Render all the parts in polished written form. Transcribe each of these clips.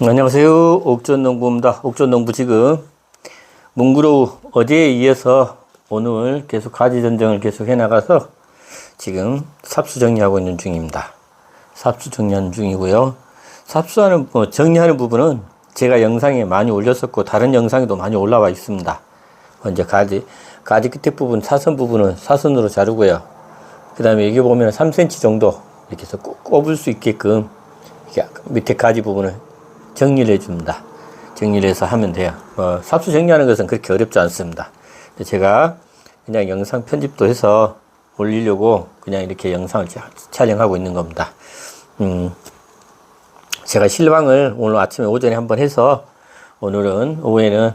안녕하세요. 옥전농부입니다. 옥전농부 지금 뭉그러우 어제에 이어서 오늘 계속 가지 전정을 계속 해나가서 지금 삽수 정리하고 있는 중입니다. 삽수 정리하는 중이고요. 삽수하는 정리하는 부분은 제가 영상에 많이 올렸었고 다른 영상에도 많이 올라와 있습니다. 먼저 가지 끝에 부분 사선 부분은 사선으로 자르고요. 그 다음에 여기 보면 3cm 정도 이렇게 해서 꼽을 수 있게끔 이렇게 밑에 가지 부분을 정리를 해줍니다. 정리를 해서 하면 돼요. 삽수 정리하는 것은 그렇게 어렵지 않습니다. 제가 그냥 영상 편집도 해서 올리려고 그냥 이렇게 영상을 촬영하고 있는 겁니다. 제가 실방을 오늘 아침에 오전에 한번 해서 오늘은 오후에는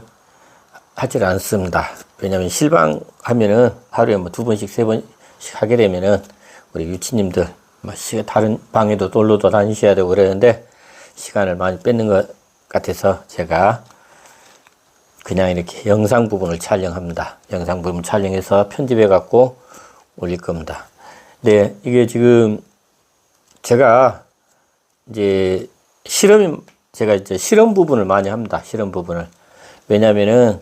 하질 않습니다. 왜냐면 실방 하면은 하루에 뭐 2번씩 3번씩 하게 되면은 우리 유치님들 다른 방에도 놀러도 다니셔야 되고 그러는데 시간을 많이 뺏는 것 같아서 제가 그냥 이렇게 영상 부분을 촬영합니다. 영상 부분 촬영해서 편집해 갖고 올릴 겁니다. 네, 이게 지금 제가 이제 실험 부분을 많이 합니다. 실험 부분을. 왜냐면은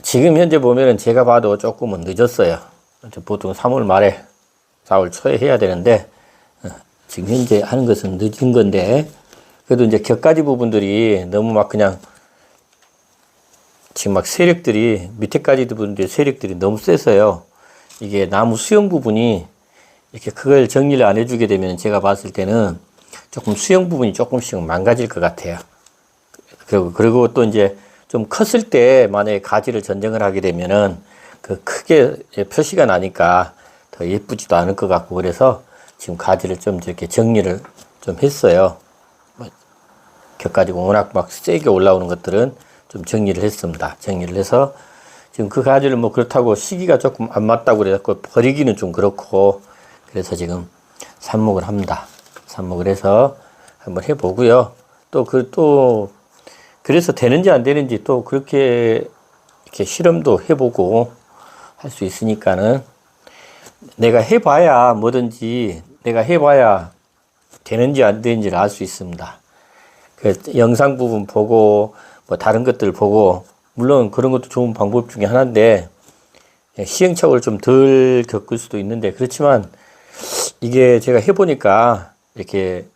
지금 현재 보면은 제가 봐도 조금은 늦었어요. 보통 3월 말에 4월 초에 해야 되는데 지금 현재 하는 것은 늦은 건데 그래도 이제 격가지 부분들이 너무 막 그냥 지금 막 세력들이 밑에까지 부분들 세력들이 너무 세서요. 이게 나무 수영 부분이 이렇게 그걸 정리를 안 해주게 되면 제가 봤을 때는 조금 수영 부분이 조금씩 망가질 것 같아요. 그리고 또 이제 좀 컸을 때 만약에 가지를 전정을 하게 되면은 그 크게 표시가 나니까 더 예쁘지도 않을 것 같고 그래서 지금 가지를 좀 이렇게 정리를 좀 했어요. 격가지 워낙 막 세게 올라오는 것들은 좀 정리를 했습니다. 정리를 해서 지금 그 가지를 뭐 그렇다고 시기가 조금 안 맞다고 그래서 버리기는 좀 그렇고 그래서 지금 삽목을 합니다. 삽목을 해서 한번 해보고요. 또 그래서 되는지 안 되는지 또 그렇게 이렇게 실험도 해보고 할 수 있으니까는 내가 해봐야 뭐든지 내가 해봐야 되는지 안 되는지를 알 수 있습니다. 그 영상 부분 보고 뭐 다른 것들 보고 물론 그런 것도 좋은 방법 중에 하나인데 시행착오를 좀 덜 겪을 수도 있는데 그렇지만 이게 제가 해보니까 이렇게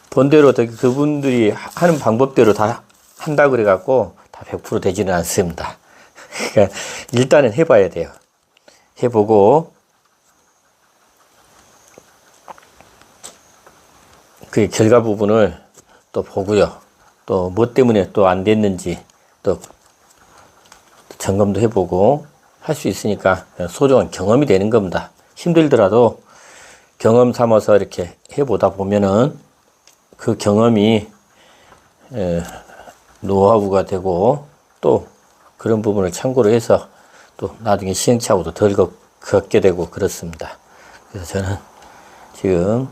본대로 그분들이 하는 방법대로 다 한다 그래갖고 다 100% 되지는 않습니다. 그러니까 일단은 해봐야 돼요. 해보고 그 결과 부분을 또 보고요. 또 뭐 때문에 또 안 됐는지 또 점검도 해보고 할 수 있으니까 소중한 경험이 되는 겁니다. 힘들더라도 경험 삼아서 이렇게 해보다 보면은 그 경험이 노하우가 되고 또 그런 부분을 참고로 해서 또 나중에 시행착오도 덜 겪게 되고 그렇습니다. 그래서 저는 지금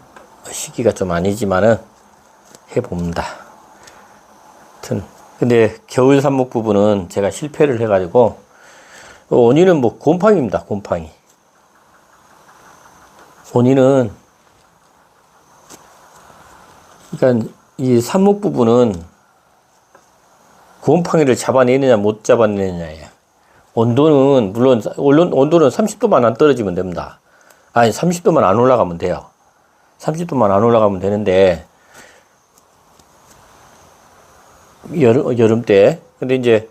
시기가 좀 아니지만은 해봅니다. 하여튼 근데 겨울 삽목 부분은 제가 실패를 해가지고 원인은 뭐 곰팡이입니다. 곰팡이. 원인은 그러니까 이 삽목 부분은 곰팡이를 잡아내느냐 못 잡아내느냐예요. 온도는 물론 온도는 30도만 안 떨어지면 됩니다. 아니 30도만 안 올라가면 돼요. 30도만 안 올라가면 되는데 여름 때 근데 이제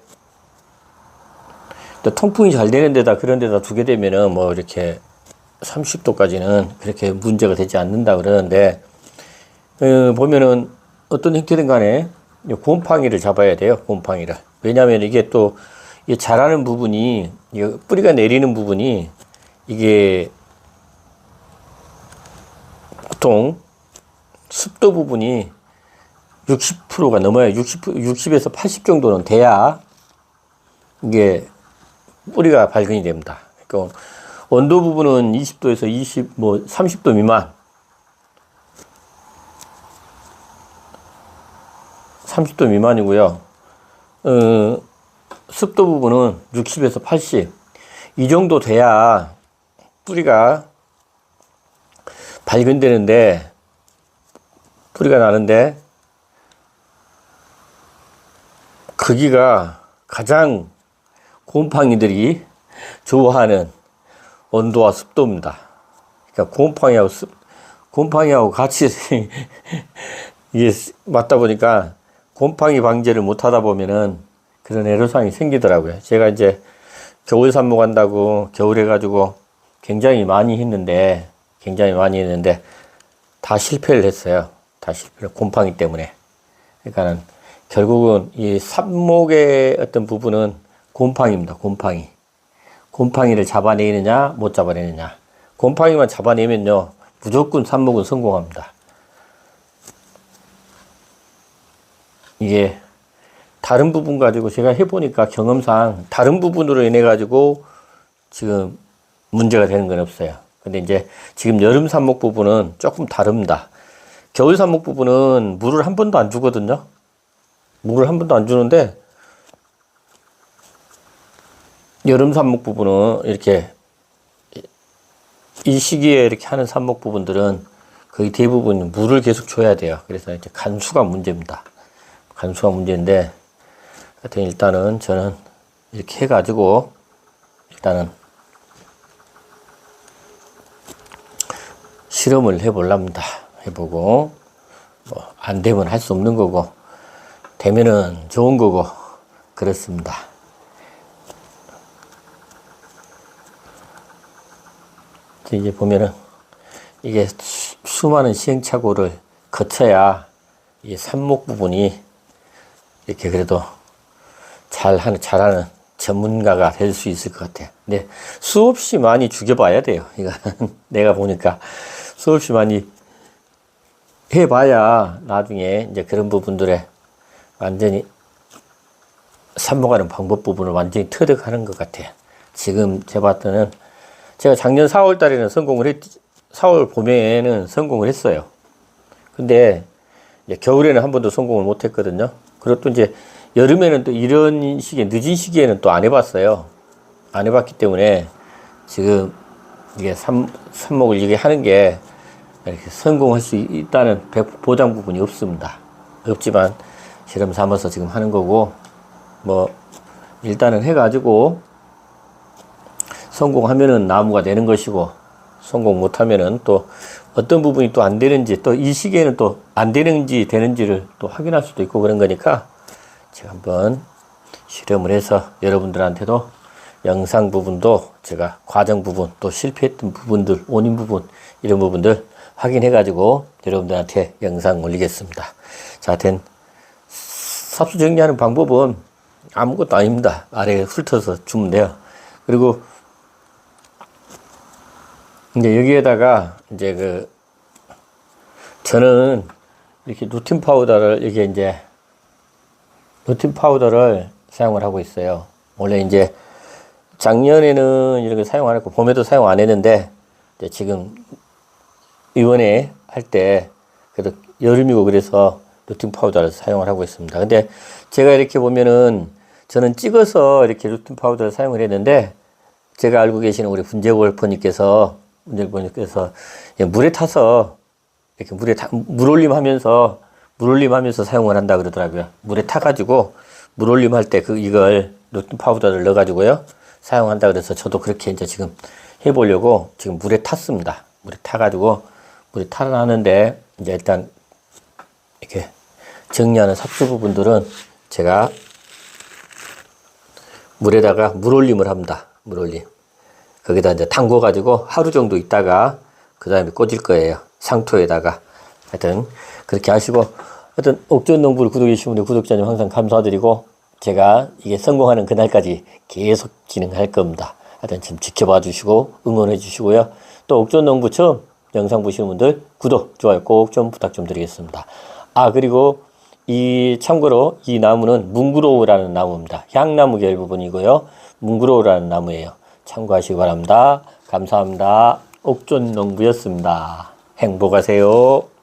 또 통풍이 잘 되는 데다 그런 데다 두게 되면은 뭐 이렇게 30도까지는 그렇게 문제가 되지 않는다 그러는데 보면은 어떤 형태든 간에 곰팡이를 잡아야 돼요. 곰팡이를. 왜냐하면 이게 또 자라는 부분이 뿌리가 내리는 부분이 이게 보통 습도 부분이 60%가 넘어야 60에서 80 정도는 돼야 이게 뿌리가 발근이 됩니다. 그러니까 온도 부분은 20도에서 30도 미만 30도 미만이고요. 습도 부분은 60에서 80 이 정도 돼야 뿌리가 발근되는데 뿌리가 나는데 크기가 가장 곰팡이들이 좋아하는 온도와 습도입니다. 그러니까 곰팡이하고 같이 이게 맞다 보니까 곰팡이 방제를 못 하다 보면은 그런 애로사항이 생기더라고요. 제가 이제 겨울 삽목한다고 겨울에 가지고 굉장히 많이 했는데 다 실패를 했어요. 다 실패를 곰팡이 때문에. 그러니까는 결국은 이 삽목의 어떤 부분은 곰팡이입니다. 곰팡이를 잡아내느냐 못 잡아내느냐. 곰팡이만 잡아내면요 무조건 삽목은 성공합니다. 이게 다른 부분 가지고 제가 해보니까 경험상 다른 부분으로 인해 가지고 지금 문제가 되는 건 없어요. 근데 이제 지금 여름 삽목 부분은 조금 다릅니다. 겨울 삽목 부분은 물을 한 번도 안 주거든요. 물을 한 번도 안 주는데 여름 삽목 부분은 이렇게 이 시기에 이렇게 하는 삽목 부분들은 거의 대부분 물을 계속 줘야 돼요. 그래서 이제 간수가 문제입니다. 간수가 문제인데 하여튼 일단은 저는 이렇게 해가지고 일단은 실험을 해보랍니다. 해보고 뭐 안 되면 할 수 없는 거고 되면은 좋은 거고 그렇습니다. 이제 보면은 이게 수많은 시행착오를 거쳐야 이 삽목 부분이 이렇게 그래도 잘하는 전문가가 될 수 있을 것 같아요. 근데 수없이 많이 죽여봐야 돼요. 이거 내가 보니까 수없이 많이 해봐야 나중에 이제 그런 부분들에 완전히 삽목하는 방법 부분을 완전히 터득하는 것 같아요. 지금 제가 봤을 때는 제가 작년 4월 달에는 4월 봄에는 성공을 했어요. 근데 이제 겨울에는 한 번도 성공을 못 했거든요. 그리고 또 이제 여름에는 또 이런 시기에, 늦은 시기에는 또 안 해봤어요. 안 해봤기 때문에 지금 이게 삽목을 이게 하는 게 이렇게 성공할 수 있다는 보장 부분이 없습니다. 없지만 실험 삼아서 지금 하는 거고, 뭐, 일단은 해가지고 성공하면은 나무가 되는 것이고, 성공 못하면은 또 어떤 부분이 또 안 되는지, 또 이 시기에는 또 안 되는지 되는지를 또 확인할 수도 있고 그런 거니까 제가 한번 실험을 해서 여러분들한테도 영상 부분도 제가 과정 부분 또 실패했던 부분들, 원인 부분 이런 부분들 확인해 가지고 여러분들한테 영상 올리겠습니다. 자, 하여튼 삽수 정리하는 방법은 아무것도 아닙니다. 아래에 훑어서 주면 돼요. 그리고 이제 여기에다가 이제 저는 이렇게 루틴 파우더를 이게 이제 루틴 파우더를 사용을 하고 있어요. 원래 이제 작년에는 이런 거 사용 안 했고 봄에도 사용 안 했는데 이제 지금 이번에 할 때 그래도 여름이고 그래서 루틴 파우더를 사용을 하고 있습니다. 근데 제가 이렇게 보면은 저는 찍어서 이렇게 루틴 파우더를 사용을 했는데 제가 알고 계시는 우리 분재골퍼님께서 물에 타서 이렇게 물올림하면서 사용을 한다 그러더라고요. 물에 타가지고 물올림할 때 이걸 루틴 파우더를 넣어가지고요 사용한다 그래서 저도 그렇게 이제 지금 해보려고 지금 물에 탔습니다. 물에 타가지고 물에 타놨는데 이제 일단 이렇게 정리하는 삽수 부분들은 제가 물에다가 물올림을 합니다. 물올림. 거기다 이제 담궈가지고 하루 정도 있다가 그 다음에 꽂을 거예요. 상토에다가. 하여튼 그렇게 하시고, 하여튼 옥전농부를 구독해주신 우리 구독자님 항상 감사드리고, 제가 이게 성공하는 그날까지 계속 진행할 겁니다. 하여튼 좀 지켜봐 주시고 응원해 주시고요. 또 옥전농부 처음 영상 보시는 분들 구독, 좋아요 꼭 좀 부탁 좀 드리겠습니다. 아, 그리고 참고로 이 나무는 뭉그로우라는 나무입니다. 향나무 계열 부분이고요. 뭉그로우라는 나무예요. 참고하시기 바랍니다. 감사합니다. 옥전농부였습니다. 행복하세요.